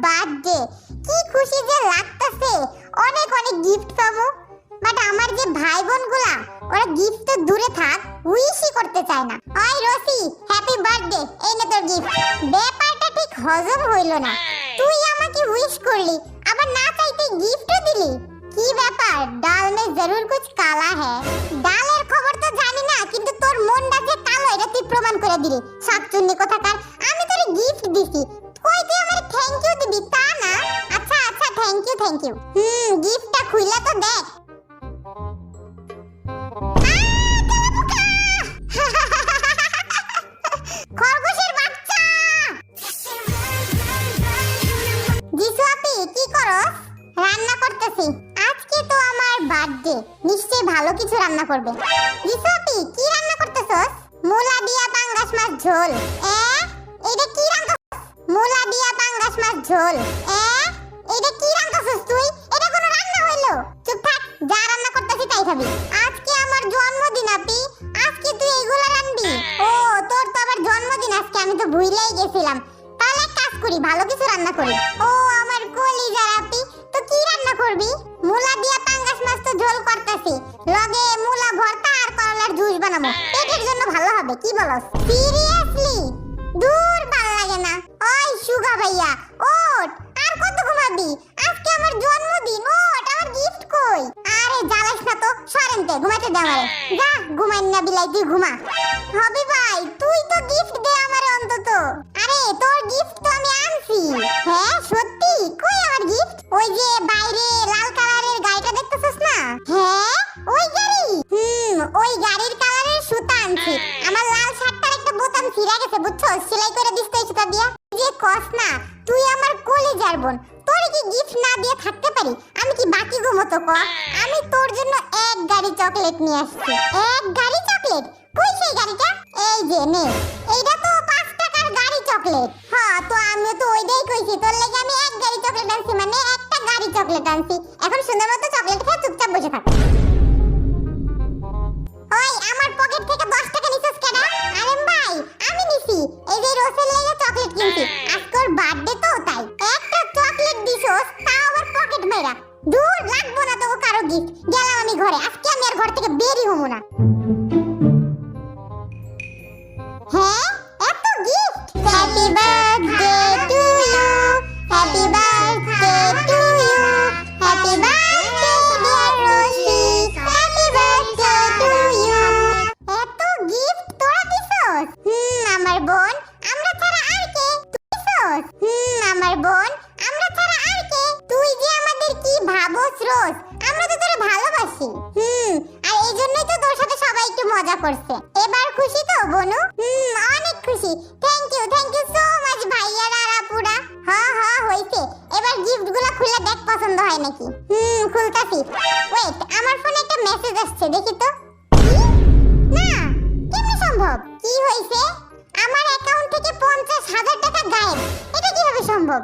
Birthday, কি খুশি যে লাগতেছে, অনেক অনেক গিফট পাবো। বাট আমার যে ভাই বোনগুলা ওরা গিফট তো দূরে থাক, উইশই করতে চায় না। ওই রসি, হ্যাপি বার্থডে, এই নে তোর গিফট। ব্যাপারটা ঠিক হজম হইল না, তুই আমাকে উইশ করলি আবার না চাইতে গিফটও দিলি। কি ব্যাপার, ডাল মে জরুর কুছ কালা হ্যায়। ডালের খবর তো জানি না, কিন্তু তোর মনটা যে কালো এটা তুই প্রমাণ করে দিলি। শাকচুন্নি কোথাকার, আমি তোরে গিফট দিছি, কই তুই আমারে থ্যাংক ইউ দিবি তা না। আচ্ছা আচ্ছা, থ্যাংক ইউ। গিফটটা খুইলা তো দেখ। খরগোশের বাচ্চা। জিসু আপি কি করস? রান্না করতেছি, আজকে তো আমার বার্থডে, নিশ্চয়ই ভালো কিছু রান্না করবে। জিসু আপি কি রান্না করতেছস? মুলা দিয়া পাঙ্গাস মাছ ঝোল। এটা কি রান্না? মুলা দিয়া পাঙ্গাস মাছ ঝোল। এটা কি রান্নাছস তুই? এটা কোনো রান্না হইলো? চুপ থাক, যা রান্না করতেছি তাই খাবি। আজকে আমার জন্মদিন আপি, আজকে তুই এগুলা রান্নাবি? ও তোর তো আবার জন্মদিন আজকে, আমি তো ভুলেই গেছিলাম। তাহলে এক কাজ করি, ভালো কিছু রান্না করি। ও আমার কলিজার আপি, তো কি রান্না করবি? মুলা দিয়া পাঙ্গাস মাছ তো ঝোল করতেছি, লগে মুলা ভর্তা আর করলার জুস বানাবো, পেটের জন্য ভালো হবে। কি বলস? সিরিয়াসলি? দূর ভাল লাগে না। ওই সুগা ভাইয়া ওঠ, আর কত ঘুমাবি? আজকে আমার জন্মদিন, ওঠ, আমার গিফট কই? আরে জ্বালাস না তো, সরেনতে ঘুমাইতে দে আমারে। যা ঘুমাইন না বিলাই, তুই ঘুমা। হবি ভাই তুই তো গিফট দে আমারে অন্তত। আরে তোর গিফট তো আমি আনছি। হ্যাঁ সত্যি? কই আমার গিফট? ওই যে বাইরে লাল কালারের গাড়িটা দেখতেছস না? হ্যাঁ ওই গাড়ি। ওই গাড়ির কালারের সুতা আনছি। আমার লাল শার্টটার একটা বোতাম ছিঁড়ে গেছে, বুঝছস? সেলাই করে দিস তো এই সুতা দিয়া। যে কস না, তুই আমার কলিজার বোন, তোর কি গিফট না দিয়ে থাকতে পারি? আমি কি বাকি ঘুমতো ক? আমি তোর জন্য এক গাড়ি চকলেট নিয়ে আসছি। এক গাড়ি চকলেট? কই সেই গাড়িটা? এই যে নে, এইটা তো 5 টাকার গাড়ি চকলেট। হ্যাঁ তো আমিও তো ওইটাই কইছি, তোর লাগি আমি এক গাড়ি চকলেট আনছি, মানে একটা গাড়ি চকলেট আনছি। এখন সুন্দর মতো চকলেট খেয়ে চুপচাপ বসে থাক। ওই আমার পকেট থেকে 10 টাকা নিছস কেন? আরে ভাই আমি নিছি, এই যে রোসের লাগি চকলেট কিনছি, আজকে ওর বার্থডে তো তাই। একটা চকলেট দিছস, তাও আবার পকেট মাইরা। দূর, লাগবো না তো কারো গিফট, গেলাম আমি ঘরে। আজকে আমি আর ঘর থেকে বেরই হবো না। হ্যাঁ এত gift. Happy birthday to you, happy birthday to you, happy birthday dear Rosie, happy birthday to you. এত গিফট তোরা দিছস? আমার বোন, আমরা ছাড়া আর কে? দিছস? আমার বোন, আমরা ছাড়া আর কে? তুই যে আমাদের কি ভাবস রোজ, আমরা তো তোরে ভালোবাসি। আর এই জন্যই তো তোর সাথে সবাই একটু মজা করছে। এবার খুশি তো বনু? অনেক খুশি। থ্যাংক ইউ সো মাচ ভাইয়ারা আর আপুরা। হ্যাঁ হইছে, এবার গিফটগুলো খুলে দেখ পছন্দ হয় নাকি। খুলতাছি, ওয়েট, আমার ফোনে একটা মেসেজ আসছে, দেখি তো। না, কেমনে সম্ভব? কি হইছে? আমার অ্যাকাউন্ট থেকে 50,000 টাকা গায়েব, এটা কিভাবে সম্ভব?